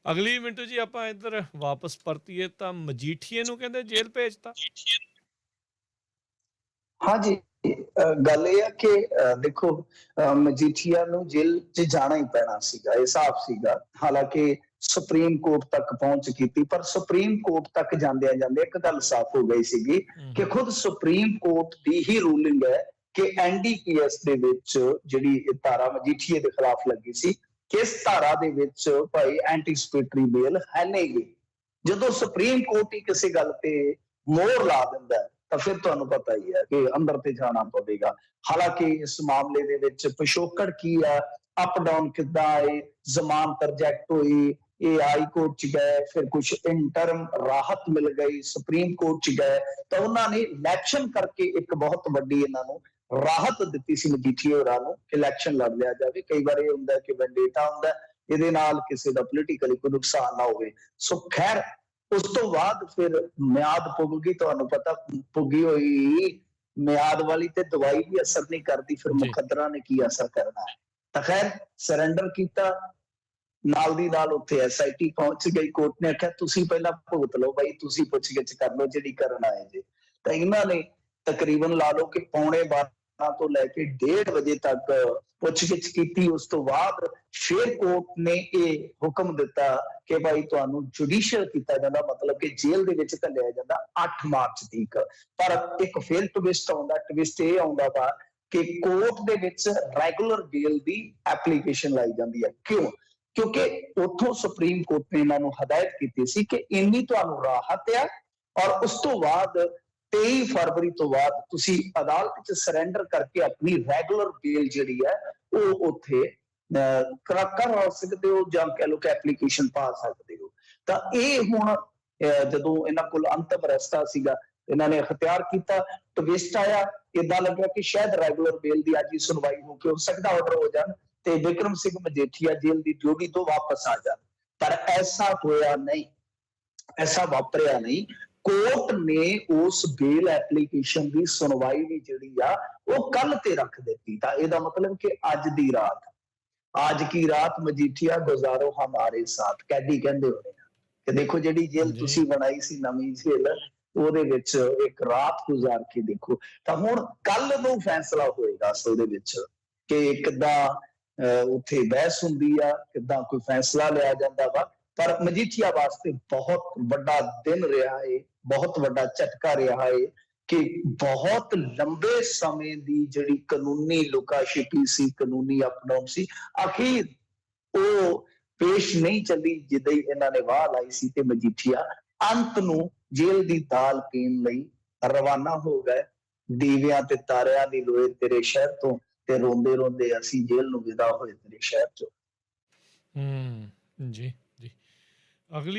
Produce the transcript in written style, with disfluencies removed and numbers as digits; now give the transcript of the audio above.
ਅਗਲੀ ਮਿੰਟ ਜੀ ਆਪਾਂ ਇੱਧਰ ਵਾਪਸ ਪਰਤੀਏ ਤਾਂ ਮਜੀਠੀਏ ਨੂੰ ਕਹਿੰਦੇ ਜੇਲ੍ਹ ਭੇਜਤਾ। ਹਾਂਜੀ, ਗੱਲ ਇਹ ਆ ਕਿ ਦੇਖੋ, ਮਜੀਠੀਆ ਨੂੰ ਜੇਲ੍ਹ 'ਚ ਜਾਣਾ ਹੀ ਪੈਣਾ ਸੀਗਾ, ਇਹ ਹਿਸਾਬ ਸੀਗਾ। ਹਾਲਾਂਕਿ ਸੁਪਰੀਮ ਕੋਰਟ ਤੱਕ ਪਹੁੰਚ ਕੀਤੀ, ਪਰ ਸੁਪਰੀਮ ਕੋਰਟ ਤੱਕ ਜਾਂਦਿਆਂ-ਜਾਂਦਿਆਂ ਇੱਕ ਗੱਲ ਸਾਫ਼ ਹੋ ਗਈ ਸੀਗੀ ਹੂੰ, ਕਿ ਹੂੰ। ਖੁਦ ਸੁਪਰੀਮ ਕੋਰਟ ਦੀ ਹੀ ਰੂਲਿੰਗ ਹੈ ਕਿ ਐਨਡੀਪੀਐਸ ਦੇ ਵਿੱਚ ਜਿਹੜੀ ਇਹ ਧਾਰਾ ਮਜੀਠੀਏ ਦੇ ਖਿਲਾਫ ਲੱਗੀ ਸੀ, ਕਿ ਇਸ ਧਾਰਾ ਦੇ ਵਿੱਚ ਭਾਈ ਐਂਟੀਸਪੇਟਰੀ ਬੇਲ ਹੈ ਨਹੀਂ ਗੀ। ਜਦੋਂ ਸੁਪਰੀਮ ਕੋਰਟ ਹੀ ਕਿਸੇ ਗੱਲ ਤੇ ਮੋਹਰ ਲਾ ਦਿੰਦਾ ਹੈ, ਤਾਂ ਫਿਰ ਤੁਹਾਨੂੰ ਪਤਾ ਹੀ ਹੈ ਕਿ ਅੰਦਰ ਤੇ ਜਾਣਾ ਪਵੇਗਾ। ਹਾਲਾਂਕਿ ਇਸ ਮਾਮਲੇ ਦੇ ਵਿੱਚ ਪਿਛੋਕੜ ਕੀ ਆ, ਅਪ ਡਾਊਨ ਕਿੱਦਾਂ ਆਏ, ਜ਼ਮਾਨਤ ਰਿਜੈਕਟ ਹੋਈ, ਇਹ ਹਾਈ ਕੋਰਟ ਚ ਗਏ, ਫਿਰ ਕੁਝ ਇੰਟਰਮ ਰਾਹਤ ਮਿਲ ਗਈ, ਸੁਪਰੀਮ ਕੋਰਟ ਚ ਗਏ, ਤਾਂ ਉਹਨਾਂ ਨੇ ਇਲੈਕਸ਼ਨ ਕਰਕੇ ਇੱਕ ਬਹੁਤ ਵੱਡੀ ਇਹਨਾਂ ਨੂੰ ਰਾਹਤ ਦਿੱਤੀ ਸੀ ਮਜੀਠੀਏ ਹੋਰਾਂ ਨੂੰ ਕਿ ਇਲੈਕਸ਼ਨ ਲੜ ਲਿਆ ਜਾਵੇ। ਕਈ ਵਾਰ ਇਹ ਹੁੰਦਾ ਕਿ ਵੈਂਡੇਟਾ ਹੁੰਦਾ, ਇਹਦੇ ਨਾਲ ਕਿਸੇ ਦਾ ਪੋਲੀਟੀਕਲੀ ਕੋਈ ਨੁਕਸਾਨ ਨਾ ਹੋਵੇ। ਸੋ ਖੈਰ, ਉਸ ਤੋਂ ਬਾਅਦ ਫਿਰ ਮਿਆਦ ਪੁੱਗ ਗਈ, ਤੁਹਾਨੂੰ ਪਤਾ ਪੁੱਗੀ ਹੋਈ ਮਿਆਦ ਵਾਲੀ ਤੇ ਦਵਾਈ ਵੀ ਅਸਰ ਨਹੀਂ ਕਰਦੀ, ਫਿਰ ਜੀ। ਮੁਕੱਦਰਾਂ ਨੇ ਕੀ ਅਸਰ ਕਰਨਾ ਹੈ। ਤਾਂ ਖੈਰ ਸਰੈਂਡਰ ਕੀਤਾ, ਨਾਲ ਦੀ ਨਾਲ ਉੱਥੇ ਐਸਆਈਟੀ ਪਹੁੰਚ ਗਈ। ਕੋਰਟ ਨੇ ਆਖਿਆ ਤੁਸੀਂ ਪਹਿਲਾਂ ਭੁਗਤ ਲਓ ਬਾਈ, ਤੁਸੀਂ ਪੁੱਛ ਗਿੱਛ ਕਰ ਲਓ ਜਿਹੜੀ ਕਰਨ ਆਏ ਜੇ। ਤਾਂ ਇਹਨਾਂ ਨੇ ਤਕਰੀਬਨ ਲਾ ਲਓ ਕਿ ਪੌਣੇ 12 ਤੋਂ ਲੈ ਕੇ 1:30 ਵਜੇ ਤੱਕ ਪੁੱਛਗਿੱਛ ਕੀਤੀ। ਉਸ ਤੋਂ ਬਾਅਦ ਫਿਰ ਕੋਰਟ ਨੇ ਇਹ ਹੁਕਮ ਦਿੱਤਾ ਕਿ ਭਾਈ ਤੁਹਾਨੂੰ ਜੁਡੀਸ਼ੀਅਲ ਕੀਤਾ ਜਾਂਦਾ, ਮਤਲਬ ਕਿ ਜੇਲ੍ਹ ਦੇ ਵਿੱਚ ਘੱਲਿਆ ਜਾਂਦਾ 8 ਮਾਰਚ ਤੱਕ। ਪਰ ਇੱਕ ਫਿਰ ਟਵਿਸਟ ਆਉਂਦਾ, ਟਵਿਸਟ ਇਹ ਆਉਂਦਾ ਵਾ ਕਿ ਕੋਰਟ ਦੇ ਵਿੱਚ ਰੈਗੂਲਰ ਬੇਲ ਦੀ ਐਪਲੀਕੇਸ਼ਨ ਲਾਈ ਜਾਂਦੀ ਹੈ। ਕਿਉਂ? ਕਿਉਂਕਿ ਉੱਥੋਂ ਸੁਪਰੀਮ ਕੋਰਟ ਨੇ ਇਹਨਾਂ ਨੂੰ ਹਦਾਇਤ ਕੀਤੀ ਸੀ ਕਿ ਇੰਨੀ ਤੁਹਾਨੂੰ ਰਾਹਤ ਆ, ਔਰ ਉਸ ਤੋਂ ਬਾਅਦ 23 ਫਰਵਰੀ ਤੋਂ ਬਾਅਦ ਤੁਸੀਂ ਅਦਾਲਤ 'ਚ ਸਰੈਂਡਰ ਕਰਕੇ ਆਪਣੀ ਰੈਗੂਲਰ ਬੇਲ ਜਿਹੜੀ ਹੈ ਉਹ ਉੱਥੇ ਕਰ ਸਕਦੇ ਹੋ, ਜਾਂ ਕਹਿ ਲਓ ਕਿ ਐਪਲੀਕੇਸ਼ਨ ਪਾ ਸਕਦੇ ਹੋ। ਤਾਂ ਇਹ ਹੁਣ ਜਦੋਂ ਇਹਨਾਂ ਕੋਲ ਅੰਤਮ ਰਸਤਾ ਸੀਗਾ, ਇਹਨਾਂ ਨੇ ਅਖਤਿਆਰ ਕੀਤਾ। ਟਵਿਸਟ ਆਇਆ, ਏਦਾਂ ਲੱਗਿਆ ਕਿ ਸ਼ਾਇਦ ਰੈਗੂਲਰ ਬੇਲ ਦੀ ਅੱਜ ਹੀ ਸੁਣਵਾਈ ਹੋ ਸਕਦਾ ਆਰਡਰ ਹੋ ਜਾਣ ਤੇ ਵਿਕਰਮ ਸਿੰਘ ਮਜੀਠੀਆ ਜੇਲ੍ਹ ਦੀ ਡਿਊਟੀ ਤੋਂ ਵਾਪਸ ਆ ਜਾਣ। ਪਰ ਐਸਾ ਹੋਇਆ ਨਹੀਂ, ਐਸਾ ਵਾਪਰਿਆ ਨਹੀਂ। ਕੋਰਟ ਨੇ ਉਸ ਬੇਲ ਐਪਲੀਕੇਸ਼ਨ ਦੀ ਸੁਣਵਾਈ ਵੀ ਜਿਹੜੀ ਆ ਉਹ ਕੱਲ ਤੇ ਰੱਖ ਦਿੱਤੀ। ਤਾਂ ਇਹਦਾ ਮਤਲਬ ਕਿ ਅੱਜ ਦੀ ਰਾਤ, आज की रात मजीठिया गुजारो हमारे साथ, कैदी कहंदे होने कि देखो ਜਿਹੜੀ ਜੇਲ੍ਹ ਜੀ। ਤੁਸੀਂ ਬਣਾਈ ਸੀ ਨਵੀਂ ਜੇਲ੍ਹ, ਉਹਦੇ ਵਿੱਚ ਇੱਕ ਰਾਤ ਗੁਜ਼ਾਰ ਕੇ ਦੇਖੋ। ਤਾਂ ਹੁਣ ਕੱਲ ਨੂੰ ਫੈਸਲਾ ਹੋਏਗਾ ਅਸਲ ਦੇ ਵਿੱਚ ਕਿ ਕਿੱਦਾਂ ਉੱਥੇ ਬਹਿਸ ਹੁੰਦੀ ਆ, ਕਿੱਦਾਂ ਕੋਈ ਫੈਸਲਾ ਲਿਆ ਜਾਂਦਾ ਵਾ। ਪਰ ਮਜੀਠੀਆ ਵਾਸਤੇ ਬਹੁਤ ਵੱਡਾ ਦਿਨ ਰਿਹਾ ਏ, ਬਹੁਤ ਵੱਡਾ ਝਟਕਾ ਰਿਹਾ ਏ ਕਿ ਬਹੁਤ ਲੰਬੇ ਸਮੇਂ ਦੀ ਜਿਹੜੀ ਕਾਨੂੰਨੀ ਲੁਕਾ ਛਿਪੀ ਸੀ, ਕਾਨੂੰਨੀ ਅਪਡਾਊਨ ਸੀ, ਅਖੀਰ ਉਹ ਪੇਸ਼ ਨਹੀਂ ਚੱਲੀ ਜਿੱਦਾਂ ਹੀ ਇਹਨਾਂ ਨੇ ਵਾਹ ਲਾਈ ਸੀ। ਤੇ ਮਜੀਠੀਆ ਅੰਤ ਨੂੰ ਜੇਲ੍ਹ ਦੀ ਦਾਲ ਪੀਣ ਲਈ ਰਵਾਨਾ ਹੋ ਗਏ। ਦੀਵਿਆਂ ਤੇ ਤਾਰਿਆਂ ਦੀ ਲੋਏ ਤੇਰੇ ਸ਼ਹਿਰ ਤੋਂ, ਤੇ ਰੋਂਦੇ ਰੋਂਦੇ ਅਸੀਂ ਜੇਲ੍ਹ ਨੂੰ ਵਿਦਾ ਹੋਏ ਤੇਰੇ ਸ਼ਹਿਰ ਚੋਂ। ਜੀ, ਜੀ। ਅਗਲੀ